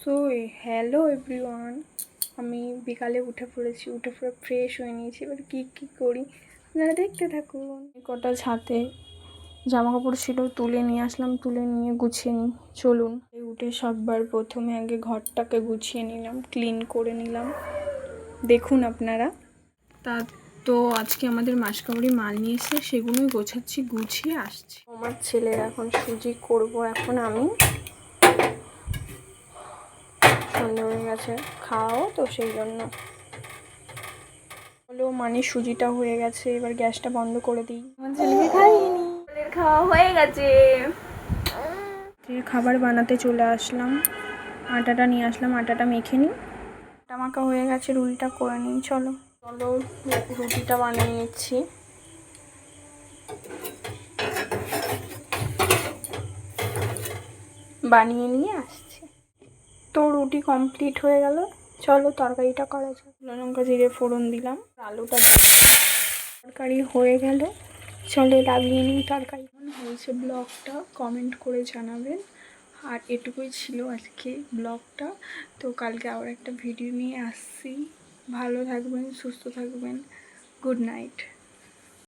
So hello everyone, আমি বিকালে উঠে পড়েছি, উঠে পড়ে ফ্রেশ হয়ে নিয়েছি। এবার কী করি আপনারা দেখতে থাকুন। কটা ছাতে জামা কাপড় ছিল, তুলে নিয়ে আসলাম, তুলে নিয়ে গুছিয়ে নিই। চলুন। উঠে সববার প্রথমে আগে ঘরটাকে গুছিয়ে নিলাম, ক্লিন করে নিলাম, দেখুন আপনারা। তা তো আজকে আমাদের মাসকাবাড়ি মাল নিয়ে এসে সেগুলোই গোছাচ্ছি, গুছিয়ে আসছি। আমার ছেলের এখন সুজি করব, এখন আমি সন্ধ্যা হয়ে গেছে, খাও তো সেই জন্য হলো, মানে সুজিটা হয়ে গেছে। এবার গ্যাসটা বন্ধ করে দিই। আমার ছেলেকে খাইনি, খাওয়া হয়ে গেছে। খাবার বানাতে চলে আসলাম, আটাটা নিয়ে আসলাম, আটাটা মেখে নিই। আটা মাখা হয়ে গেছে, রুটিটা করে নিই। চলো চলো রুটিটা বানিয়ে নিচ্ছি। বানিয়ে নিয়ে আসছি। তো রুটি কমপ্লিট হয়ে গেল, চলো তরকারিটা করা যাক। লঙ্কা জিরে ফোড়ন দিলাম, আলুটা তরকারি হয়ে গেল, চলো লাগিয়ে নিই তরকারি। কেমন হয়েছে ব্লগটা কমেন্ট করে জানাবেন। আর এটুকুই ছিল আজকে ব্লগটা। তো কালকে আবার একটা ভিডিও নিয়ে আসছি। ভালো থাকবেন, সুস্থ থাকবেন। Good night.